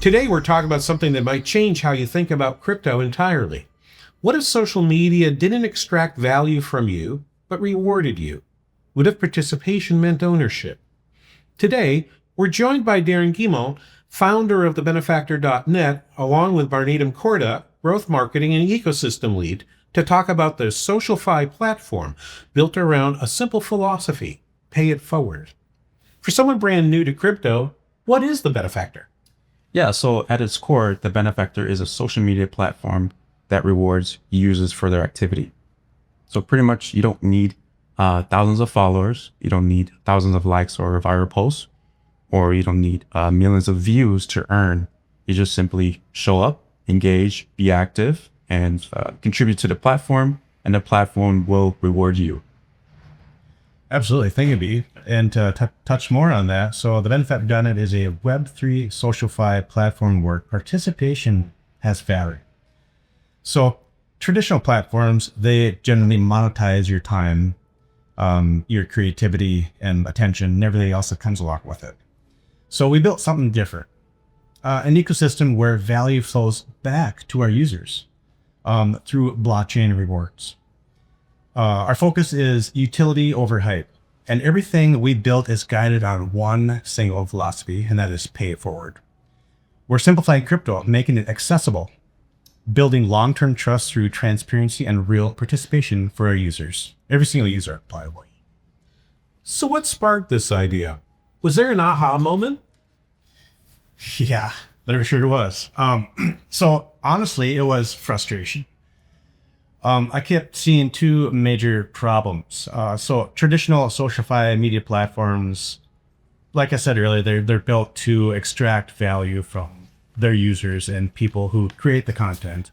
Today, we're talking about something that might change how you think about crypto entirely. What if social media didn't extract value from you, but rewarded you? What if participation meant ownership? Today, we're joined by Darren Guimont, founder of thebenefactor.net, along with Barnidam Korda, growth marketing and ecosystem lead, to talk about the SocialFi platform built around a simple philosophy: pay it forward. For someone brand new to crypto, what is the benefactor? Yeah, so at its core, the Benefactor is a social media platform that rewards users for their activity. So pretty much you don't need thousands of followers, you don't need thousands of likes or viral posts, or you don't need millions of views to earn. You just simply show up, engage, be active, and contribute to the platform, and the platform will reward you. Absolutely. Thank you, B. And to touch more on that, so the Benefactor.net is a Web3 SocialFi platform where participation has value. So traditional platforms, they generally monetize your time, your creativity and attention, and everything else that comes along with it. So we built something different, an ecosystem where value flows back to our users through blockchain rewards. Our focus is utility over hype, and everything we built is guided on one single philosophy, and that is pay it forward. We're simplifying crypto, making it accessible, building long-term trust through transparency and real participation for our users. Every single user, by the way. So what sparked this idea? Was there an aha moment? Yeah, there sure was. So honestly, it was frustration. I kept seeing two major problems. So traditional SocialFi media platforms, like I said earlier, they're built to extract value from their users and people who create the content,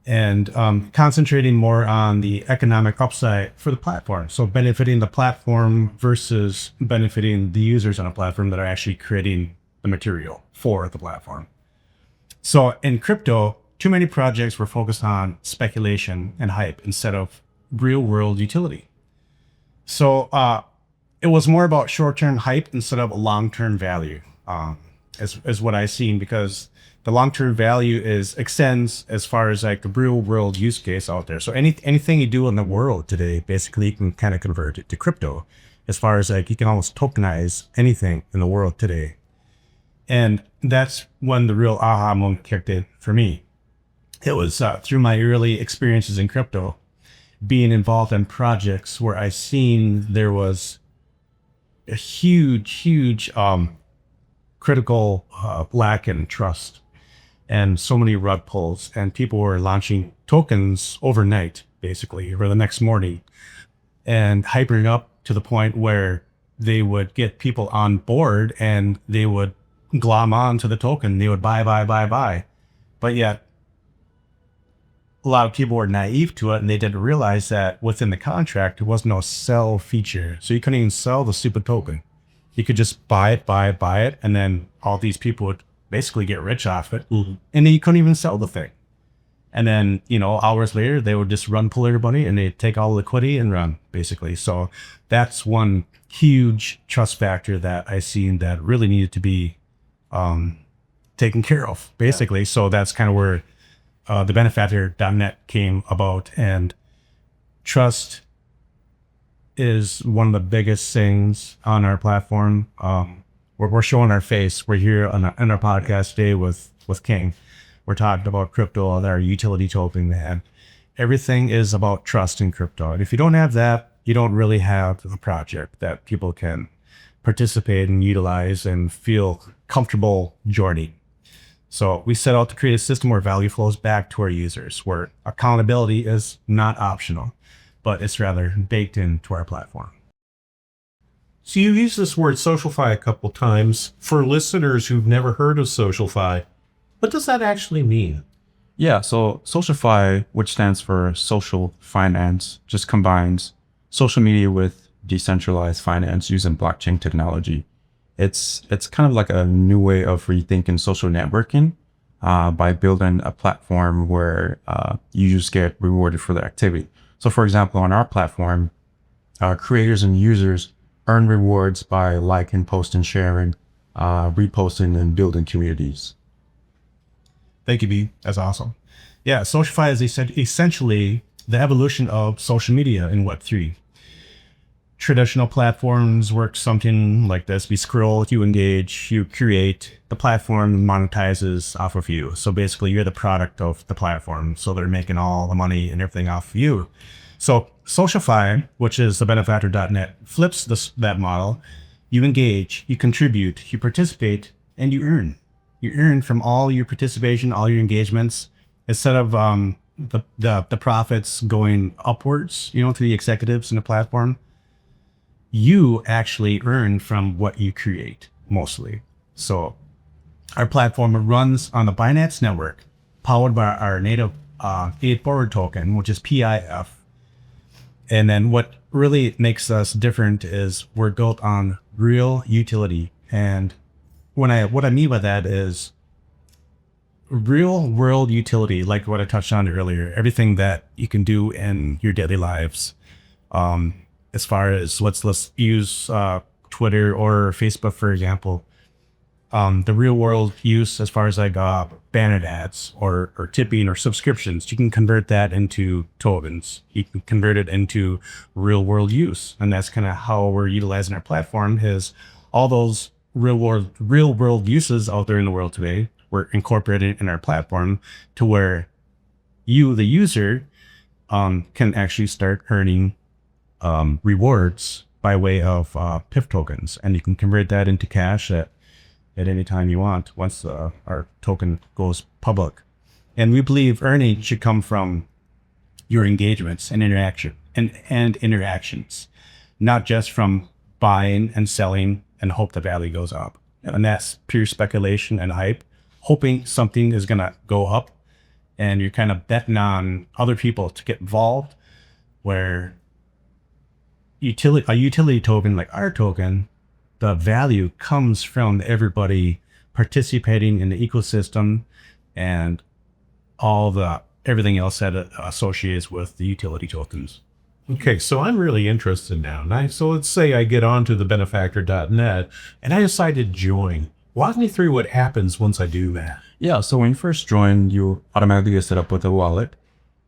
and concentrating more on the economic upside for the platform. So benefiting the platform versus benefiting the users on a platform that are actually creating the material for the platform. So in crypto, too many projects were focused on speculation and hype instead of real world utility. So it was more about short-term hype instead of long-term value, is what I've seen, because the long-term value extends as far as like the real world use case out there. So anything you do in the world today, basically you can kind of convert it to crypto, as far as like you can almost tokenize anything in the world today. And that's when the real aha moment kicked in for me. It was through my early experiences in crypto, being involved in projects where I seen there was a huge critical lack in trust and so many rug pulls, and people were launching tokens overnight, basically, or the next morning, and hyping up to the point where they would get people on board and they would glom on to the token. They would buy. But yet, a lot of people were naive to it, and they didn't realize that within the contract, there was no sell feature. So you couldn't even sell the stupid token. You could just buy it, and then all these people would basically get rich off it. Mm-hmm. And then you couldn't even sell the thing. And then, hours later, they would just pull everybody, and they'd take all the liquidity and run, basically. So that's one huge trust factor that I seen that really needed to be taken care of, basically. Yeah. So that's kind of where the Benefactor.net came about, and trust is one of the biggest things on our platform. We're showing our face. We're here on our podcast today with King. We're talking about crypto and our utility token, and everything is about trust in crypto. And if you don't have that, you don't really have a project that people can participate and utilize and feel comfortable joining. So we set out to create a system where value flows back to our users, where accountability is not optional, but it's rather baked into our platform. So you use this word SocialFi a couple times. For listeners who've never heard of SocialFi, what does that actually mean? Yeah, so SocialFi, which stands for social finance, just combines social media with decentralized finance using blockchain technology. It's kind of like a new way of rethinking social networking by building a platform where users get rewarded for their activity. So for example, on our platform, creators and users earn rewards by liking, posting, sharing, reposting, and building communities. Thank you, B. That's awesome. Yeah, SocialFi is essentially the evolution of social media in Web3. Traditional platforms work something like this. We scroll, you engage, you create. The platform monetizes off of you. So basically, you're the product of the platform. So they're making all the money and everything off of you. So SocialFi, which is the benefactor.net, flips that model. You engage, you contribute, you participate, and you earn. You earn from all your participation, all your engagements, instead of the profits going upwards, to the executives in the platform. You actually earn from what you create mostly. So our platform runs on the Binance network, powered by our native Feed Forward token, which is PIF. And then what really makes us different is we're built on real utility. And what I mean by that is real world utility, like what I touched on earlier, everything that you can do in your daily lives. As far as let's use Twitter or Facebook, for example. The real world use, as far as like banner ads or tipping or subscriptions, you can convert that into tokens. You can convert it into real world use. And that's kind of how we're utilizing our platform, is all those real world uses out there in the world today, we're incorporated in our platform to where you, the user, can actually start earning rewards by way of PIF tokens, and you can convert that into cash at any time you want once our token goes public. And we believe earning should come from your engagements and interactions, not just from buying and selling and hope the value goes up. And that's pure speculation and hype, hoping something is going to go up, and you're kind of betting on other people to get involved, where a utility token like our token, the value comes from everybody participating in the ecosystem and everything else that associates with the utility tokens. Okay, so I'm really interested now. So let's say I get onto the benefactor.net and I decide to join. Walk me through what happens once I do that. Yeah, so when you first join, you automatically get set up with a wallet.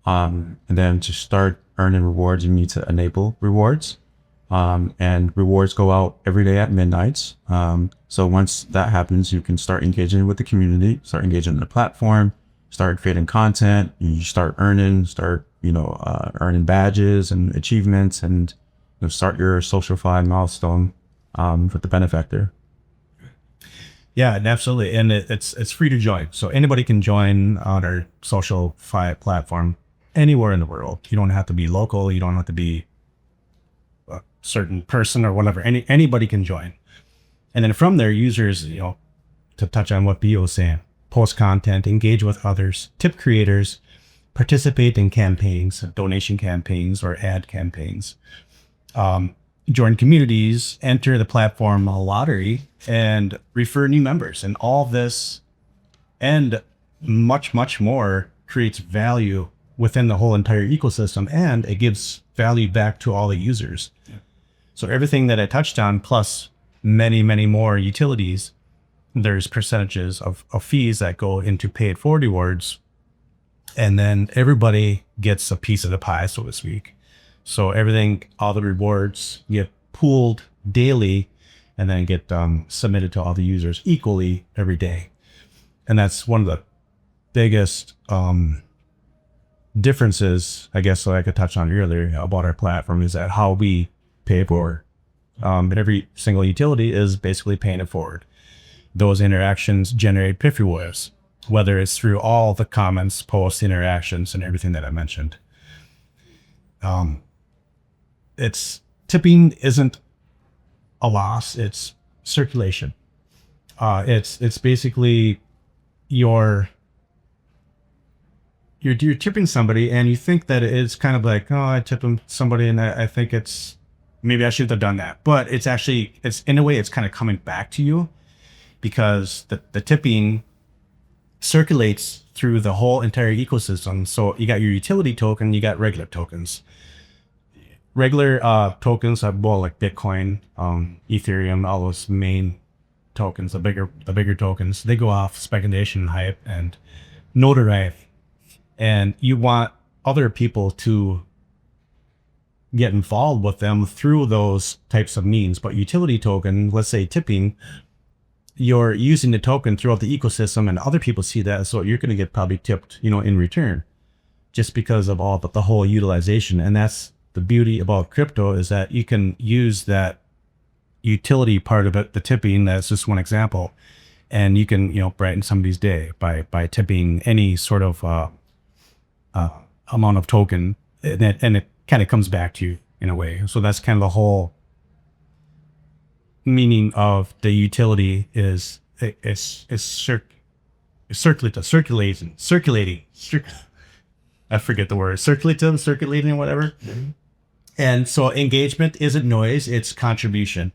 And then to start earning rewards, you need to enable rewards. And rewards go out every day at midnight. So once that happens, you can start engaging with the community, start engaging in the platform, start creating content, you start earning, earning badges and achievements, and start your SocialFi milestone with the benefactor. Yeah, absolutely. And it's free to join. So anybody can join on our SocialFi platform anywhere in the world. You don't have to be local. You don't have to be a certain person or whatever. Anybody can join. And then from there, users, to touch on what Bio was saying, post content, engage with others, tip creators, participate in campaigns, donation campaigns or ad campaigns, join communities, enter the platform lottery, and refer new members. And all this and much, much more creates value within the whole entire ecosystem, and it gives value back to all the users. Yeah. So everything that I touched on, plus many, many more utilities, there's percentages of fees that go into paid forward rewards, and then everybody gets a piece of the pie, so to speak. So everything, all the rewards get pooled daily and then get submitted to all the users equally every day. And that's one of the biggest differences, I guess, so I could touch on earlier about our platform, is that how we pay forward. And every single utility is basically paying it forward. Those interactions generate PIF rewards, whether it's through all the comments, posts, interactions, and everything that I mentioned. Tipping isn't a loss, it's circulation. It's basically you're tipping somebody, and you think that it's kind of like, oh, I tipped somebody and I think maybe I should have done that. But it's in a way, it's kind of coming back to you, because the tipping circulates through the whole entire ecosystem. So you got your utility token, you got regular tokens. Regular tokens are more like Bitcoin, Ethereum, all those main tokens, the bigger tokens. They go off speculation and hype, and notoriety, and you want other people to get involved with them through those types of means. But utility token, let's say tipping, you're using the token throughout the ecosystem and other people see that, so you're going to get probably tipped, in return, just because of all the whole utilization. And that's the beauty about crypto, is that you can use that utility part of it, the tipping, that's just one example, and you can, brighten somebody's day by tipping any sort of amount of token, and it kind of comes back to you in a way. So that's kind of the whole meaning of the utility is circulating. I forget the word, circulating, whatever. Mm-hmm. And so engagement isn't noise, it's contribution.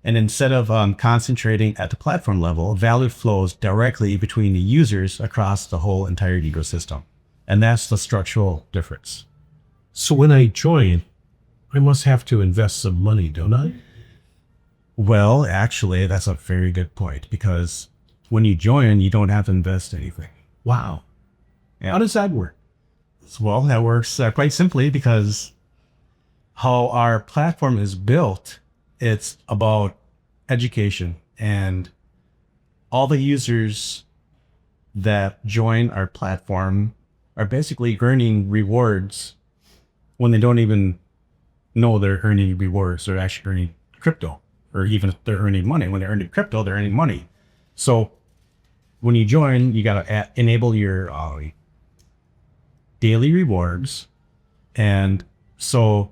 And instead of concentrating at the platform level, value flows directly between the users across the whole entire ecosystem. And that's the structural difference. So when I join, I must have to invest some money, don't I? Well, actually, that's a very good point, because when you join, you don't have to invest anything. Wow. Yeah. How does that work? Well, that works quite simply because how our platform is built, it's about education, and all the users that join our platform are basically earning rewards when they don't even know they're earning rewards. They're actually earning crypto, or even if they're earning money. When they're earning crypto, they're earning money. So when you join, you got to enable your daily rewards. And so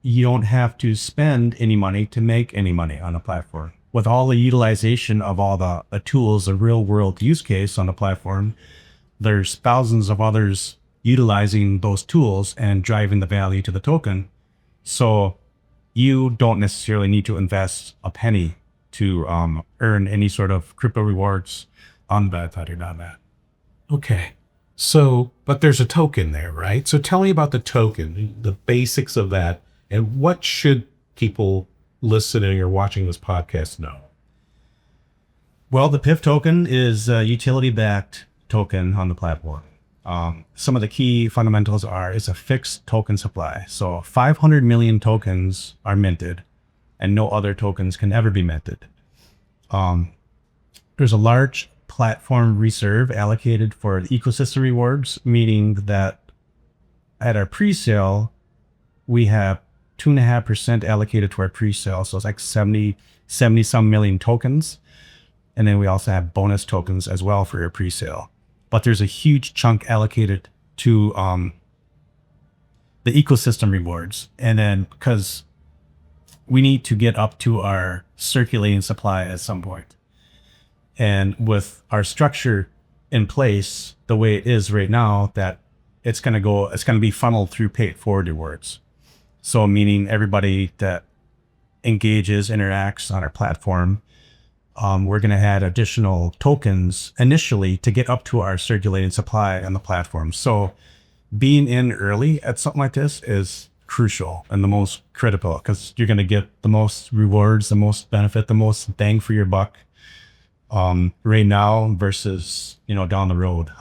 you don't have to spend any money to make any money on the platform. With all the utilization of all the tools, the real world use case on the platform, there's thousands of others utilizing those tools and driving the value to the token. So you don't necessarily need to invest a penny to earn any sort of crypto rewards on that. Okay. So, but there's a token there, right? So tell me about the token, the basics of that, and what should people listening or watching this podcast know? Well, the PIF token is a utility-backed token on the platform. Some of the key fundamentals are, it's a fixed token supply. So 500 million tokens are minted, and no other tokens can ever be minted. There's a large platform reserve allocated for the ecosystem rewards, meaning that at our pre-sale, we have 2.5% allocated to our pre-sale. So it's like 70 some million tokens. And then we also have bonus tokens as well for your pre-sale. But there's a huge chunk allocated to the ecosystem rewards. And then because we need to get up to our circulating supply at some point. And with our structure in place, the way it is right now, that it's going to be funneled through paid forward rewards. So meaning everybody that engages, interacts on our platform, we're going to add additional tokens initially to get up to our circulating supply on the platform. So being in early at something like this is crucial and the most critical, because you're going to get the most rewards, the most benefit, the most bang for your buck right now versus, down the road.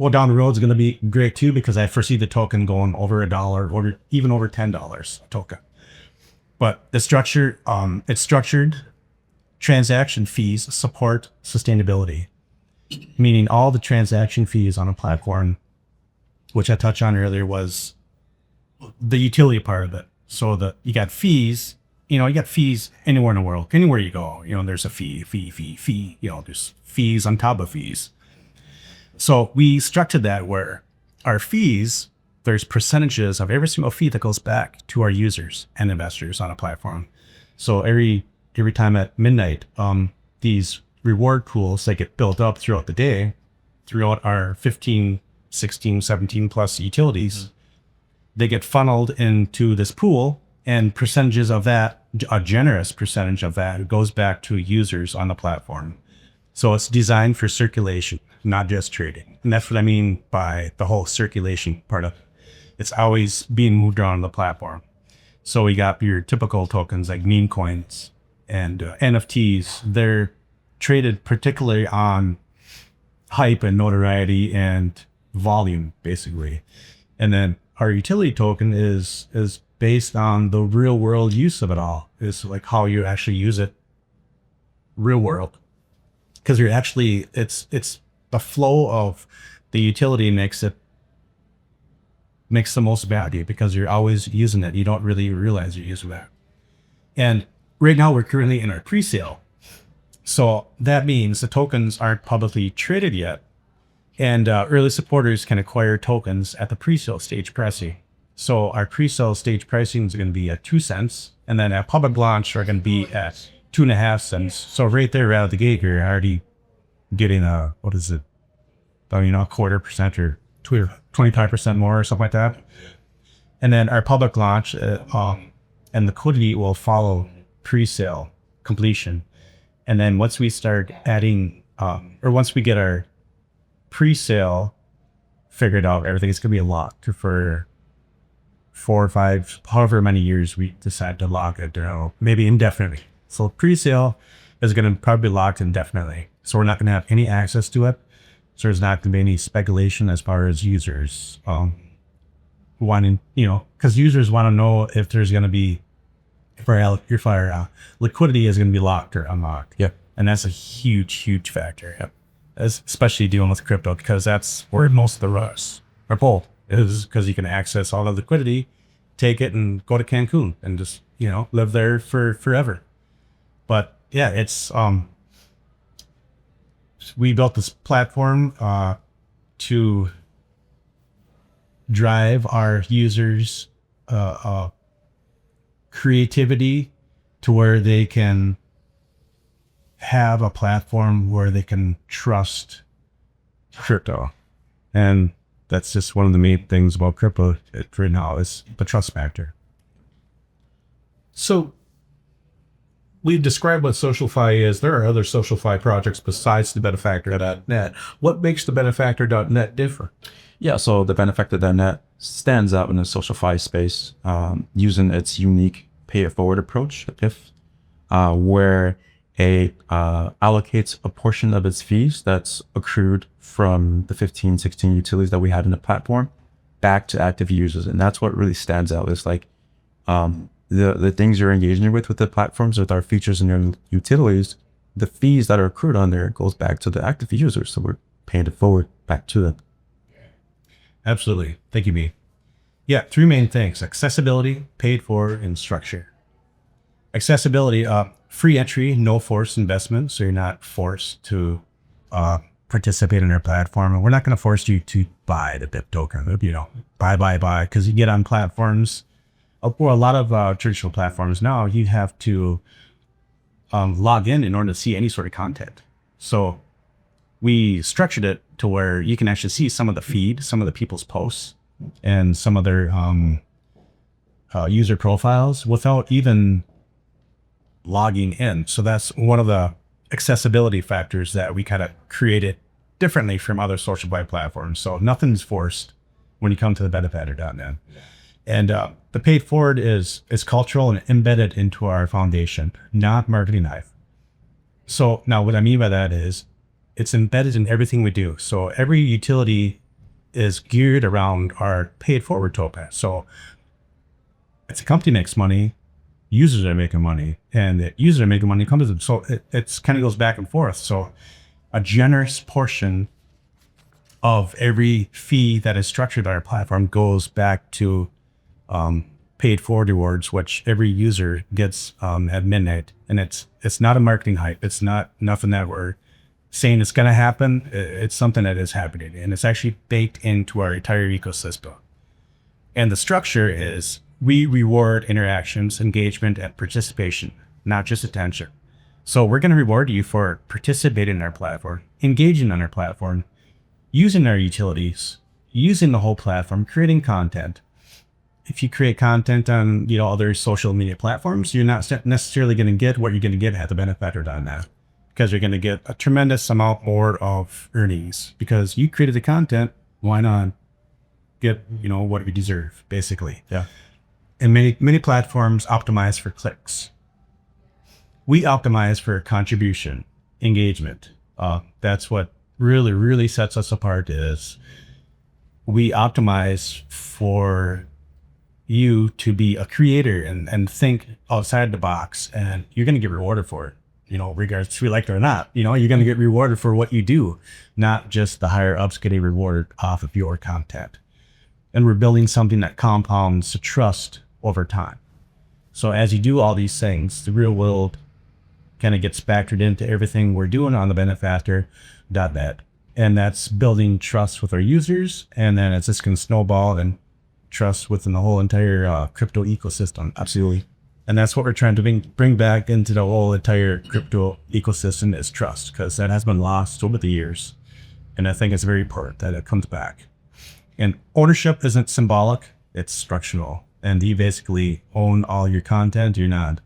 Down the road is going to be great too, because I foresee the token going over $1 or even over $10 a token. But the structure, it's structured. Transaction fees support sustainability, meaning all the transaction fees on a platform, which I touched on earlier, was the utility part of it. So you got fees, you got fees anywhere in the world, anywhere you go, there's a fee, there's fees on top of fees. So we structured that where our fees, there's percentages of every single fee that goes back to our users and investors on a platform. So every time at midnight, these reward pools that get built up throughout the day, throughout our 15, 16, 17 plus utilities, they get funneled into this pool, and percentages of that, a generous percentage of that, goes back to users on the platform. So it's designed for circulation, not just trading. And that's what I mean by the whole circulation part of it. It's always being moved around the platform. So we got your typical tokens like meme coins and NFTs. They're traded particularly on hype and notoriety and volume, basically. And then our utility token is based on the real world use of it all. It's like how you actually use it real world. Because you're actually, it's the flow of the utility makes the most value because you're always using it. You don't really realize you're using that. And right now we're currently in our pre-sale. So that means the tokens aren't publicly traded yet. And early supporters can acquire tokens at the pre-sale stage pricing. So our pre-sale stage pricing is going to be at 2 cents. And then at public launch, are going to be at 2.5 cents. So right there out of the gate, you're already getting a, what is it? A quarter percent or 25% more or something like that. And then our public launch and liquidity will follow pre-sale completion. And then once we start adding, or once we get our pre-sale figured out, everything's going to be locked for 4 or 5, however many years we decide to lock it, maybe indefinitely. So pre-sale is going to probably be locked indefinitely. So we're not going to have any access to it. So there's not going to be any speculation as far as users wanting, because users want to know if there's going to be, if our liquidity is going to be locked or unlocked. Yep. And that's a huge factor. Yep. Especially dealing with crypto, because that's where most of the rush are pulled, is because you can access all the liquidity, take it and go to Cancun and just, live there for forever. But yeah, it's, we built this platform to drive our users' creativity to where they can have a platform where they can trust crypto. And that's just one of the main things about crypto right now is the trust factor. So we've described what SocialFi is. There are other SocialFi projects besides the Benefactor.net. What makes the Benefactor.net different? Yeah, so the Benefactor.net stands out in the SocialFi space using its unique pay-it-forward approach, where it allocates a portion of its fees that's accrued from the 15, 16 utilities that we had in the platform back to active users. And that's what really stands out. It's like the things you're engaging with the platforms, with our features and your utilities, the fees that are accrued on there goes back to the active users. So we're paying it forward back to them. Absolutely. Thank you, B. Yeah, 3 main things: accessibility, paid for, and structure. Accessibility, free entry, no forced investment. So you're not forced to participate in our platform. And we're not going to force you to buy the BIP token, buy, because you get on platforms, or a lot of traditional platforms now, you have to log in order to see any sort of content. So we structured it to where you can actually see some of the feed, some of the people's posts, and some of their user profiles without even logging in. So that's one of the accessibility factors that we kind of created differently from other SocialFi platforms. So nothing's forced when you come to the Benefactor.net. And the paid forward is cultural and embedded into our foundation, not marketing hype. So now what I mean by that is it's embedded in everything we do. So every utility is geared around our paid forward token. So if the company makes money, users are making money, and the users are making money comes in. So it's kind of goes back and forth. So a generous portion of every fee that is structured by our platform goes back to paid forward rewards, which every user gets at midnight. And it's not a marketing hype. It's not nothing that we're saying it's going to happen. It's something that is happening, and it's actually baked into our entire ecosystem. And the structure is we reward interactions, engagement, and participation, not just attention. So we're going to reward you for participating in our platform, engaging on our platform, using our utilities, using the whole platform, creating content. If you create content on other social media platforms, you're not necessarily going to get what you're going to get at the Benefactor.net, because you're going to get a tremendous amount more of earnings because you created the content. Why not get what we deserve, basically? Yeah. And many platforms optimize for clicks. We optimize for contribution, engagement. That's what really sets us apart is we optimize for you to be a creator and think outside the box, and you're going to get rewarded for it, regardless if we like it or not. You're going to get rewarded for what you do, not just the higher ups getting rewarded off of your content. And we're building something that compounds trust over time. So as you do all these things, the real world kind of gets factored into everything we're doing on the benefactor.net. And that's building trust with our users. And then it's just going to snowball and trust within the whole entire crypto ecosystem. Absolutely. And that's what we're trying to bring back into the whole entire crypto ecosystem is trust, because that has been lost over the years. And I think it's very important that it comes back. And ownership isn't symbolic, it's structural. And you basically own all your content. You're not.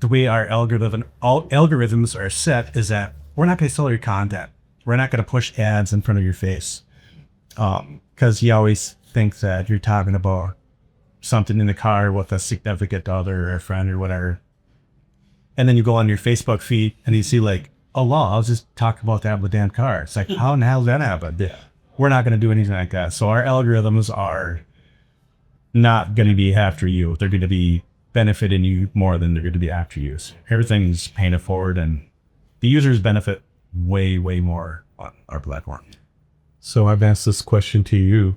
The way our algorithms are set is that we're not going to sell your content. We're not going to push ads in front of your face. Because you always think that you're talking about something in the car with a significant other or a friend or whatever. And then you go on your Facebook feed and you see like, oh, wow, I was just talking about that with damn car. It's like, how in the hell did that happen? Yeah. We're not going to do anything like that. So our algorithms are not going to be after you. They're going to be benefiting you more than they're going to be after you. So everything's painted forward, and the users benefit way more on our platform. So I've asked this question to you,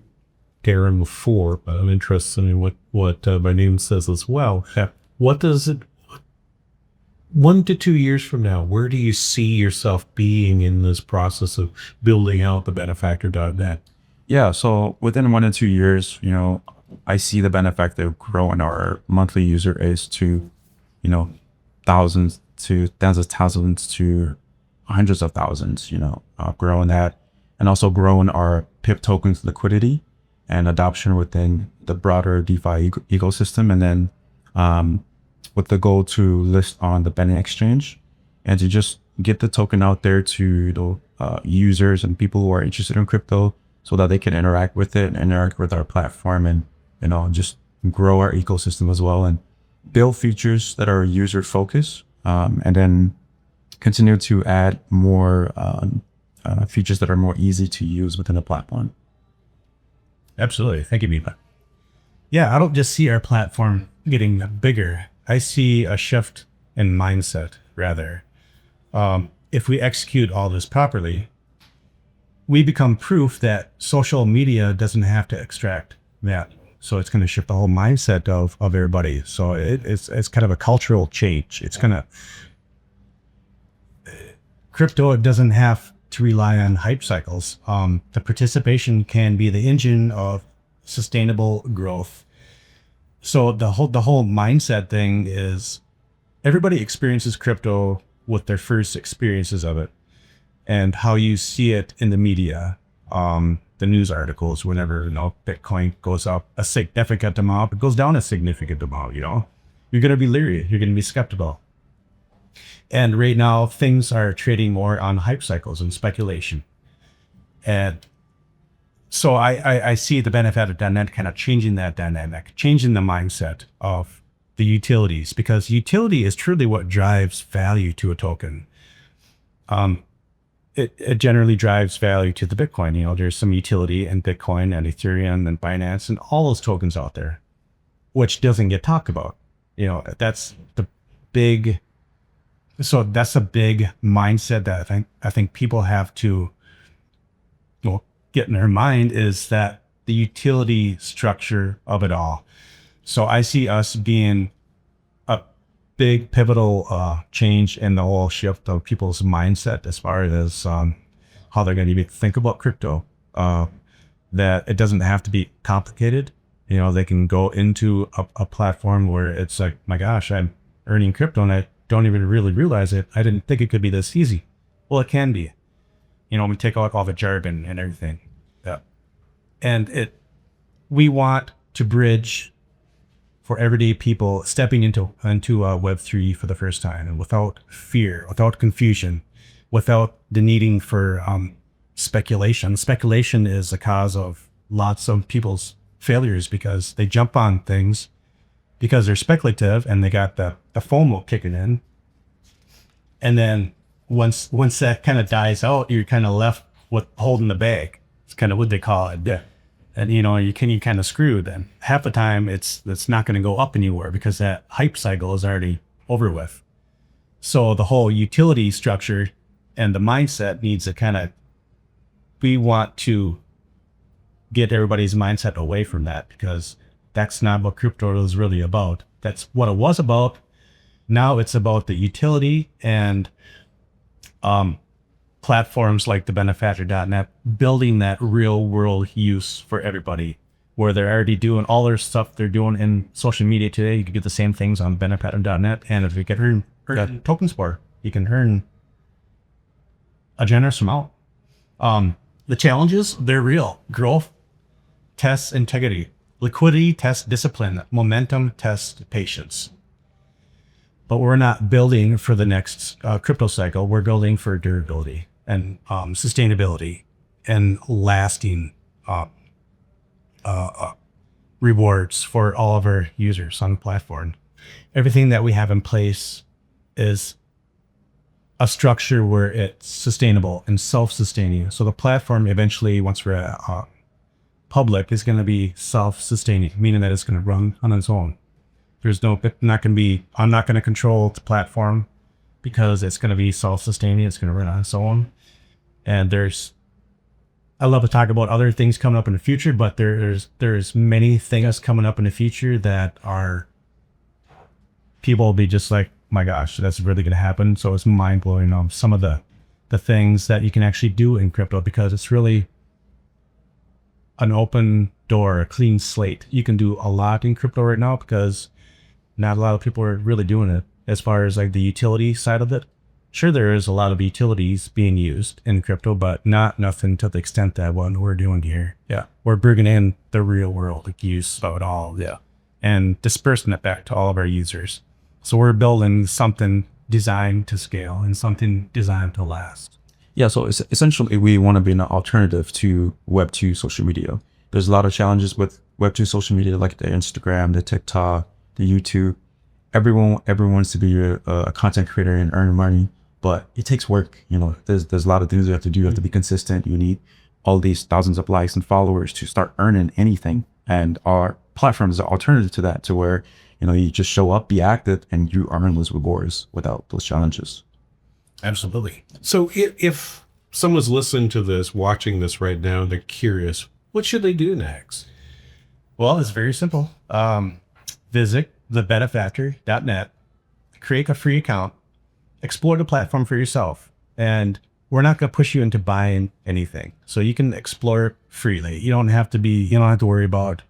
Darren, before, but I'm interested in what Banaian says as well. Yeah. What does it, 1 to 2 years from now, where do you see yourself being in this process of building out the benefactor.net? Yeah. So within 1 to 2 years, I see the benefactor grow in our monthly user base to, thousands to tens of thousands to hundreds of thousands, growing that, and also growing our PIP tokens liquidity and adoption within the broader DeFi ecosystem. And then with the goal to list on the Banaian exchange and to just get the token out there to users and people who are interested in crypto so that they can interact with it and interact with our platform and, just grow our ecosystem as well and build features that are user focused, and then continue to add more features that are more easy to use within the platform. Absolutely. Thank you, Mipa. Yeah, I don't just see our platform getting bigger. I see a shift in mindset, rather. If we execute all this properly, we become proof that social media doesn't have to extract that. So it's going to shift the whole mindset of everybody. So it's kind of a cultural change. It's going to... Crypto doesn't have to rely on hype cycles. The participation can be the engine of sustainable growth. So the whole mindset thing is everybody experiences crypto with their first experiences of it, and how you see it in the media, the news articles, whenever Bitcoin goes up a significant amount, it goes down a significant amount. You're going to be leery. You're going to be skeptical. And right now, things are trading more on hype cycles and speculation. And so I see the benefactor.net kind of changing that dynamic, changing the mindset of the utilities, because utility is truly what drives value to a token. It generally drives value to the Bitcoin. There's some utility in Bitcoin and Ethereum and Binance and all those tokens out there, which doesn't get talked about. That's the big... So that's a big mindset that I think people have to get in their mind, is that the utility structure of it all. So I see us being a big pivotal change in the whole shift of people's mindset as far as how they're going to think about crypto. That it doesn't have to be complicated. They can go into a platform where it's like, my gosh, I'm earning crypto and I don't even really realize it. I didn't think it could be this easy. Well, it can be. We take out all the jargon and everything. Yeah. And we want to bridge for everyday people stepping into Web3 for the first time, and without fear, without confusion, without the needing for speculation. Speculation is the cause of lots of people's failures, because they jump on things because they're speculative and they got the FOMO kicking in. And then once that kind of dies out, you're kind of left with holding the bag. It's kind of what they call it. Yeah. And you kind of screw then. Half the time it's not going to go up anywhere because that hype cycle is already over with. So the whole utility structure and the mindset needs to kind of, we want to get everybody's mindset away from that, because that's not what crypto is really about. That's what it was about. Now it's about the utility and platforms like the benefactor.net building that real world use for everybody, where they're already doing all their stuff they're doing in social media today. You can get the same things on benefactor.net, and if you get earn tokens for, you can earn a generous amount. The challenges, they're real. Growth tests integrity, liquidity tests discipline, momentum tests patience. But we're not building for the next crypto cycle. We're building for durability and sustainability and lasting rewards for all of our users on the platform. Everything that we have in place is a structure where it's sustainable and self-sustaining. So the platform eventually, once we're public, is going to be self-sustaining, meaning that it's going to run on its own. There's I'm not going to control the platform, because it's going to be self-sustaining. It's going to run on its own. And I love to talk about other things coming up in the future, but there's many things coming up in the future that are, people will be just like, my gosh, that's really going to happen. So it's mind blowing some of the things that you can actually do in crypto, because it's really an open door, a clean slate. You can do a lot in crypto right now because not a lot of people are really doing it. As far as like the utility side of it, sure, there is a lot of utilities being used in crypto, but not nothing to the extent that what we're doing here. Yeah. We're bringing in the real world use of it all. Yeah. And dispersing it back to all of our users. So we're building something designed to scale and something designed to last. Yeah, so essentially we want to be an alternative to Web2 social media. There's a lot of challenges with Web2 social media, like the Instagram, the TikTok, the YouTube. Everyone wants to be a content creator and earn money, but it takes work. There's a lot of things you have to do. You have to be consistent. You need all these thousands of likes and followers to start earning anything. And our platform is an alternative to that, to where you just show up, be active, and you earn those rewards without those challenges. Absolutely. So if someone's listening to this, watching this right now, and they're curious, what should they do next? Well, it's very simple. Visit thebenefactor.net, create a free account, explore the platform for yourself. And we're not going to push you into buying anything. So you can explore it freely. You don't have to worry about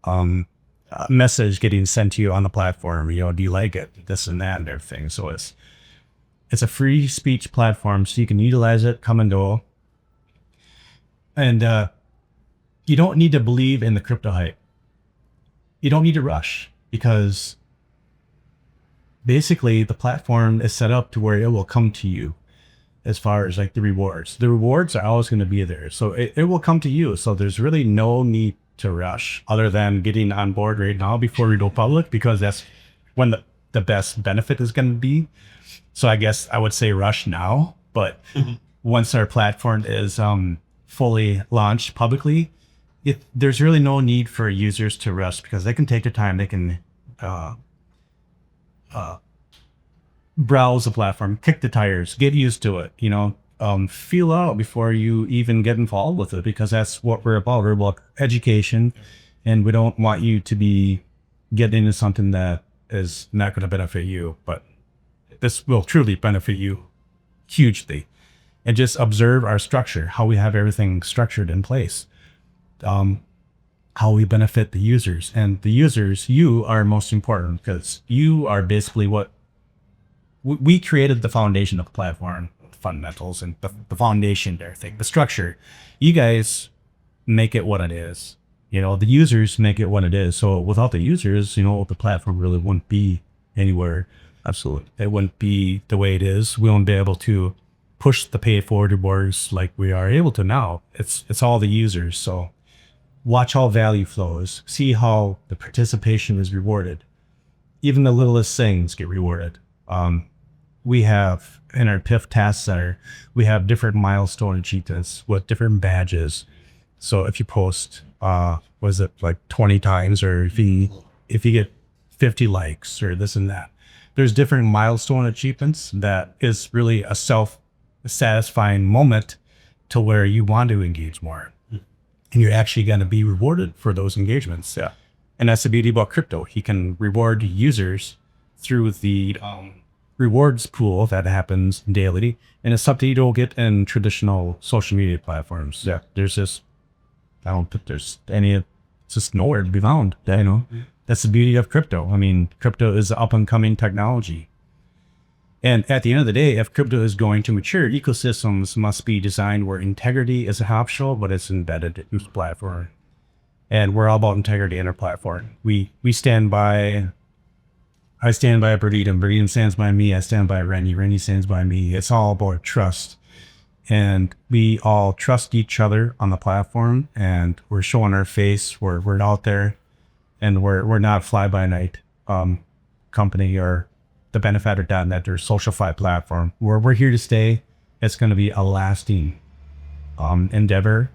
a message getting sent to you on the platform. Do you like it? This and that and everything. So it's a free speech platform, so you can utilize it, come and go. And you don't need to believe in the crypto hype. You don't need to rush, because basically the platform is set up to where it will come to you. As far as like the rewards are always going to be there. So it will come to you. So there's really no need to rush, other than getting on board right now before we go public, because that's when the best benefit is going to be. So I guess I would say rush now, but once our platform is fully launched publicly, there's really no need for users to rush, because they can take their time. They can browse the platform, kick the tires, get used to it, feel out before you even get involved with it, because that's what we're about. We're about education, and we don't want you to be getting into something that is not going to benefit you, but this will truly benefit you hugely. And just observe our structure, how we have everything structured in place, how we benefit the users. And the users, you are most important, because you are basically what we created, the foundation of the platform, the fundamentals, and the foundation, everything, the structure. You guys make it what it is. The users make it what it is. So without the users, the platform really wouldn't be anywhere. Absolutely. It wouldn't be the way it is. We won't be able to push the pay forward rewards like we are able to now. It's all the users. So watch how value flows. See how the participation is rewarded. Even the littlest things get rewarded. we have in our PIF task center, we have different milestone achievements with different badges. So if you post, was it like 20 times, or if you get 50 likes or this and that, there's different milestone achievements that is really a self-satisfying moment to where you want to engage more. And you're actually going to be rewarded for those engagements. Yeah. And that's the beauty about crypto. He can reward users through the rewards pool that happens daily. And it's something you don't get in traditional social media platforms. Yeah. There's just, I don't think there's any, it's just nowhere to be found. You know, that's the beauty of crypto. I mean, crypto is up and coming technology. And at the end of the day, if crypto is going to mature, ecosystems must be designed where integrity is optional, but it's embedded in the platform. And we're all about integrity in our platform. We stand by, I stand by Berdeem. Berdeem stands by me. I stand by Rennie. Rennie stands by me. It's all about trust. And we all trust each other on the platform, and we're showing our face. We're out there, and we're not fly-by-night company or the benefactor.net or SocialFi platform. We're here to stay. It's going to be a lasting endeavor.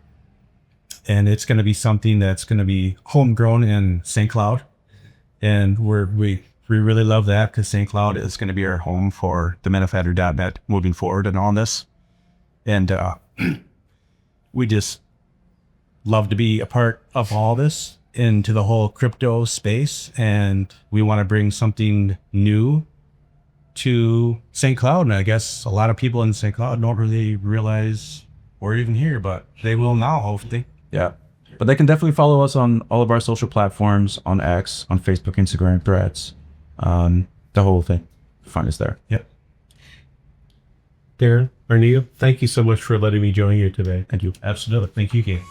And it's going to be something that's going to be homegrown in St. Cloud. And we really love that, because St. Cloud is going to be our home for the benefactor.net moving forward and all this. And we just love to be a part of all this into the whole crypto space. And we want to bring something new to St. Cloud. And I guess a lot of people in St. Cloud don't really realize we're even here, but they will now, hopefully. Yeah. But they can definitely follow us on all of our social platforms, on X, on Facebook, Instagram, Threads, the whole thing. Find us there. Yep. Darren, or Neil, thank you so much for letting me join you today. Thank you. Absolutely. Thank you, Gabe.